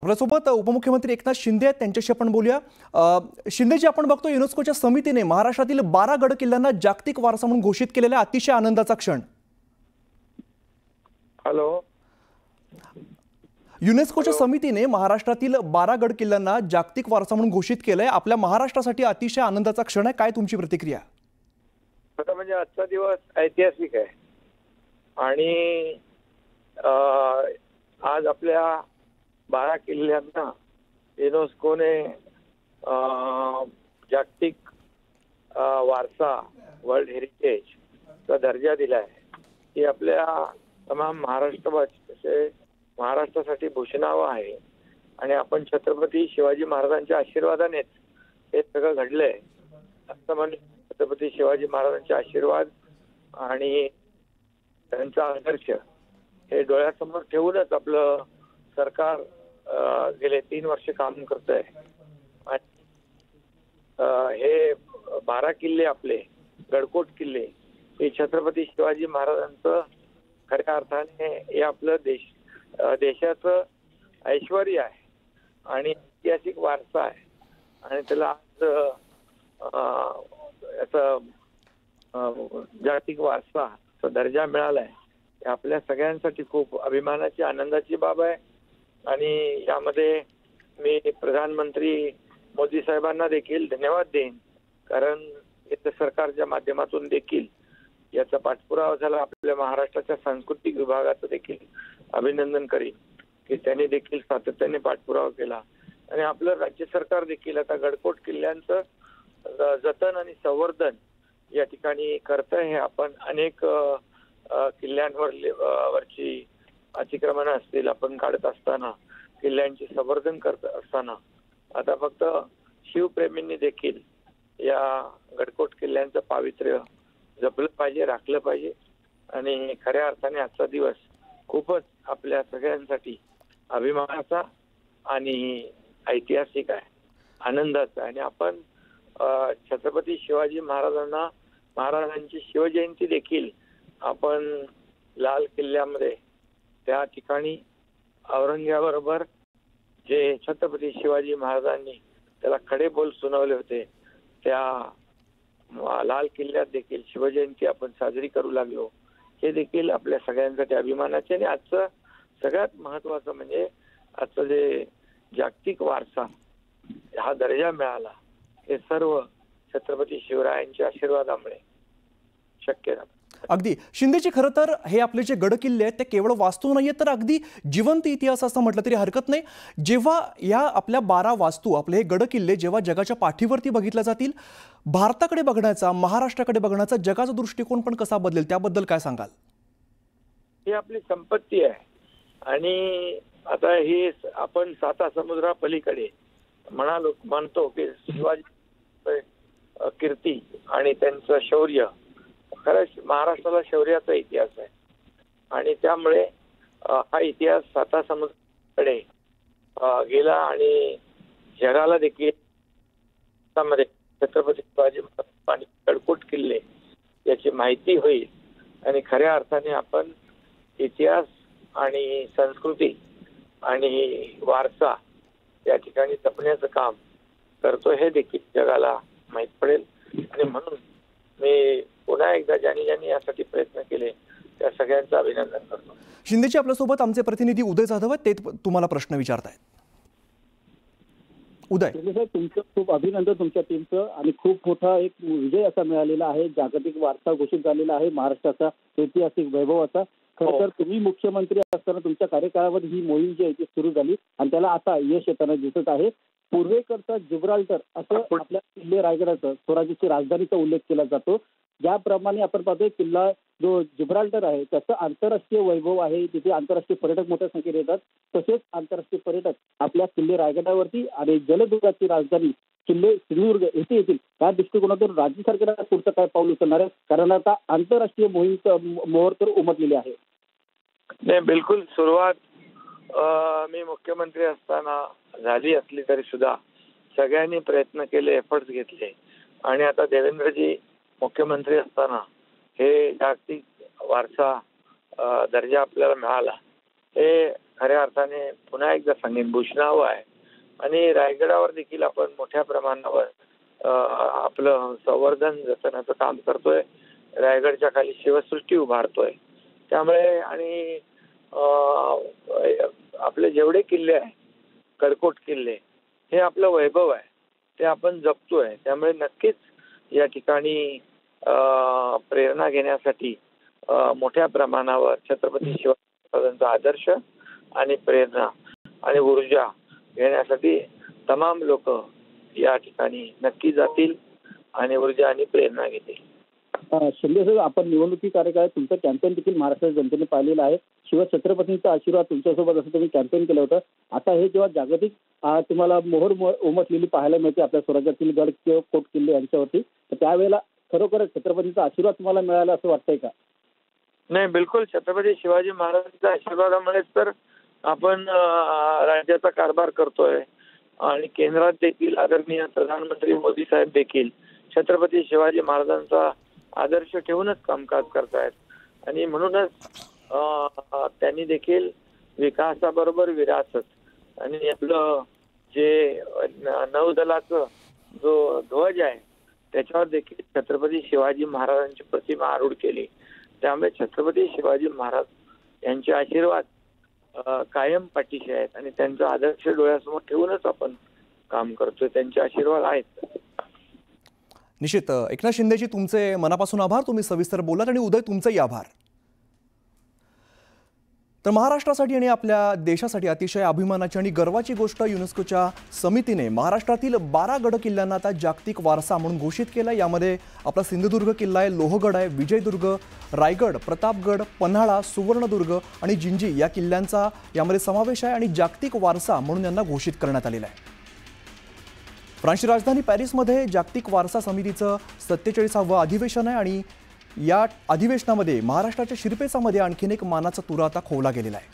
आपल्यासोबत उपमुख्यमंत्री एकनाथ शिंदे आहेत, त्यांच्याशी आपण बोलूया। शिंदेजी, आपण बघतो युनेस्कोच्या समितीने महाराष्ट्रातील 12 गड किल्ल्यांना जागतिक वारसा म्हणून घोषित केलेला अतिशय आनंदाचा क्षण। हॅलो, युनेस्कोच्या समितीने महाराष्ट्रातील 12 गड किल्ल्यांना जागतिक वारसा म्हणून घोषित केलंय। आपल्या महाराष्ट्रासाठी अतिशय आनंदाचा क्षण आहे, काय तुमची प्रतिक्रिया? आता म्हणजे आजचा दिवस ऐतिहासिक आहे आणि आज आपल्या 12 किल्ल्यांना युनेस्कोने जागतिक वारसा वर्ल्ड हेरिटेजचा दर्जा दिला आहे। ही आपल्या तमाम महाराष्ट्रासाठी भूषणावं आहे आणि आपण छत्रपती शिवाजी महाराजांच्या आशीर्वादानेच हे सगळं घडलंय असं म्हणून छत्रपती शिवाजी महाराजांचे आशीर्वाद आणि त्यांचा आदर्श हे डोळ्यासमोर ठेवूनच आपलं सरकार गेले 3 वर्ष काम करतंय। हे 12 किल्ले आपले गडकोट किल्ले हे छत्रपती शिवाजी महाराजांचं खऱ्या अर्थाने हे आपलं देशाचं ऐश्वर्य आहे आणि ऐतिहासिक वारसा आहे आणि त्याला याचा जागतिक वारसा दर्जा मिळालाय। आपल्या सगळ्यांसाठी खूप अभिमानाची आनंदाची बाब आहे आणि यामध्ये मी प्रधानमंत्री मोदी साहेबांना देखील धन्यवाद देईन, कारण केंद्र सरकारच्या माध्यमातून देखील याचा पाठपुरावा झाला। आपल्या महाराष्ट्राच्या सांस्कृतिक विभागाचं देखील अभिनंदन करीन की त्यांनी देखील सातत्याने पाठपुरावा केला आणि आपलं राज्य सरकार देखील आता गडकोट किल्ल्यांचं जतन आणि संवर्धन या ठिकाणी करतंय। हे आपण अनेक किल्ल्यांवरची अतिक्रमणं असतील आपण काढत असताना, किल्ल्यांचे संवर्धन करत असताना आता फक्त शिवप्रेमींनी देखील या गडकोट किल्ल्यांचं पावित्र्य जपलं पाहिजे, राखलं पाहिजे आणि खऱ्या अर्थाने आजचा दिवस खूपच आपल्या सगळ्यांसाठी अभिमानाचा आणि ऐतिहासिक आहे, आनंदाचा आहे। आणि आपण छत्रपती शिवाजी महाराजांची शिवजयंती देखील आपण लाल किल्ल्यामध्ये त्या ठिकाणी औरंगजेबाबरोबर जे छत्रपती शिवाजी महाराजांनी त्याला खडे बोल सुनावले होते त्या लाल किल्ल्यात देखील शिवजयंती आपण साजरी करू लागलो। हे देखील आपल्या सगळ्यांसाठी अभिमानाचे आणि आजचं सगळ्यात महत्वाचं म्हणजे आजचं जे जागतिक वारसा हा दर्जा मिळाला हे सर्व छत्रपती शिवरायांच्या आशीर्वादामुळे शक्य झालं। अगदी शिंदेजी, खरं तर हे आपले जे गड किल्ले आहेत ते केवळ वास्तू नाहीये तर अगदी जिवंत इतिहास असं म्हटलं तरी हरकत नाही। जेव्हा या आपल्या 12 वास्तू, आपले हे गड किल्ले जेव्हा जगाच्या पाठीवरती बघितल्या जातील, भारताकडे बघण्याचा, महाराष्ट्राकडे बघण्याचा जगाचा दृष्टिकोन पण कसा बदलेल, त्याबद्दल काय सांगाल? ही आपली संपत्ती आहे आणि आता हे आपण 7 समुद्रापलीकडे म्हणतो की शिवाजी कीर्ती आणि त्यांचं शौर्य, खरंच महाराष्ट्राला शौर्याचा इतिहास आहे आणि त्यामुळे हा इतिहास 7 समुद्राकडे गेला आणि जगाला देखील छत्रपती शिवाजी महाराज गडकोट किल्ले याची माहिती होईल आणि खऱ्या अर्थाने आपण इतिहास आणि संस्कृती आणि वारसा या ठिकाणी जपण्याचं काम करतो हे देखील जगाला माहीत पडेल। आणि म्हणून मी पुन्हा एकदा ज्यांनी यासाठी प्रयत्न केले त्या सगळ्यांचं अभिनंदन करतो। शिंदेजी, आपल्यासोबत आमचे प्रतिनिधी उदय जाधव आहेत, ते तुम्हाला प्रश्न विचारतायत। उदय साहेब, तुमचं खूप अभिनंदन तुमच्या टीमचं आणि खूप मोठा एक विजय असा मिळालेला आहे, जागतिक वारसा घोषित झालेला आहे महाराष्ट्राचा ऐतिहासिक वैभवाचा। खरं तर तुम्ही मुख्यमंत्री असताना तुमच्या कार्यकाळामध्ये ही मोहीम जी आहे ती सुरू झाली आणि त्याला आता यश येताना दिसत आहे। पूर्वेकडचा जिब्राल्टर असं आपल्या किल्ले रायगडाचं स्वराज्याची राजधानीचा उल्लेख केला जातो। ज्याप्रमाणे आपण पाहतोय किल्ला जो जिब्राल्टर आहे त्याचं आंतरराष्ट्रीय वैभव आहे, तिथे आंतरराष्ट्रीय पर्यटक मोठ्या संख्येने येतात। तसेच आंतरराष्ट्रीय पर्यटक आपल्या किल्ले रायगडावरती आणि जलदुर्गाची राजधानी किल्ले सिंधुदुर्ग येथे येतील। त्या दृष्टिकोनातून राज्य सरकारला पुढचं काय पाऊल उचलणार आहे, कारण आता आंतरराष्ट्रीय मोहीमचं मोहर तर उमटलेली आहे? नाही, बिलकुल सुरुवात मी मुख्यमंत्री असताना झाली असली तरी सुद्धा सगळ्यांनी प्रयत्न केले, एफर्ट्स घेतले आणि आता देवेंद्रजी मुख्यमंत्री असताना हे जागतिक वारसा दर्जा आपल्याला मिळाला हे खऱ्या अर्थाने पुन्हा एकदा सांगेन भूषणावं आहे. आणि रायगडावर देखील आपण मोठ्या प्रमाणावर आपलं संवर्धन जतनाचं काम करतोय. रायगडच्या खाली शिवसृष्टी उभारतोय. त्यामुळे आणि आपले जेवढे किल्ले आहे, गडकोट किल्ले, हे आपलं वैभव आहे, ते आपण जपतोय. त्यामुळे नक्कीच या ठिकाणी प्रेरणा घेण्यासाठी मोठ्या प्रमाणावर छत्रपती शिवाजी महाराजांचा आदर्श आणि प्रेरणा आणि ऊर्जा घेण्यासाठी तमाम लोक या ठिकाणी नक्की जातील आणि ऊर्जा आणि प्रेरणा घेतील. शिंदे साहेब, आपण निवडणुकी कार्यकाळात तुमचं कॅम्पेन देखील महाराष्ट्राच्या जनतेने पाहिलेलं आहे. शिवछत्रपतींचा आशीर्वाद तुमच्यासोबत असं तुम्ही कॅम्पेन केलं होतं. आता हे जेव्हा जागतिक तुम्हाला मोहर उमटलेली पाहायला मिळते आपल्या स्वराज्यातील गड किंवा कोट किल्ले यांच्यावरती, तर त्यावेळेला खरोखरच छत्रपतींचा आशीर्वाद तुम्हाला मिळाला असं वाटतंय का? नाही, बिलकुल. छत्रपती शिवाजी महाराजांच्या आशीर्वादामुळेच तर आपण राज्याचा कारभार करतोय. आणि केंद्रात देखील आदरणीय प्रधानमंत्री मोदी साहेब देखील छत्रपती शिवाजी महाराजांचा आदर्श ठेवूनच कामकाज करतायत. आणि म्हणूनच त्यांनी देखील विकासाबरोबर विरासत आणि आपलं जे नौदलाचं जो ध्वज आहे त्याच्यावर देखील छत्रपती शिवाजी महाराजांची प्रतिमा आरूढ केली. त्यामुळे छत्रपती शिवाजी महाराज यांचे आशीर्वाद कायम पाठीशी आहेत आणि त्यांचा आदर्श डोळ्यासमोर ठेवूनच आपण काम करतोय. त्यांचे आशीर्वाद आहेत. निश्चित. एकनाथ शिंदेजी, तुमचे मनापासून आभार. तुम्ही सविस्तर बोलात. आणि उदय, तुमचेही आभार. तर महाराष्ट्रासाठी आणि आपल्या देशासाठी अतिशय अभिमानाची आणि गर्वाची गोष्ट युनेस्कोच्या समितीने महाराष्ट्रातील 12 गड किल्ल्यांना आता जागतिक वारसा म्हणून घोषित केला. यामध्ये आपला सिंधुदुर्ग किल्ला आहे, लोहगड आहे, विजयदुर्ग, रायगड, प्रतापगड, पन्हाळा, सुवर्णदुर्ग आणि जिंजी या किल्ल्यांचा यामध्ये समावेश आहे आणि जागतिक वारसा म्हणून यांना घोषित करण्यात आलेला आहे. फ्रान्सची राजधानी पॅरिसमध्ये जागतिक वारसा समितीचं 47वं अधिवेशन आहे आणि या अधिवेशनामध्ये महाराष्ट्राच्या शिरपेचामध्ये आणखीन एक मानाचा तुरा आता खोवला गेलेला आहे.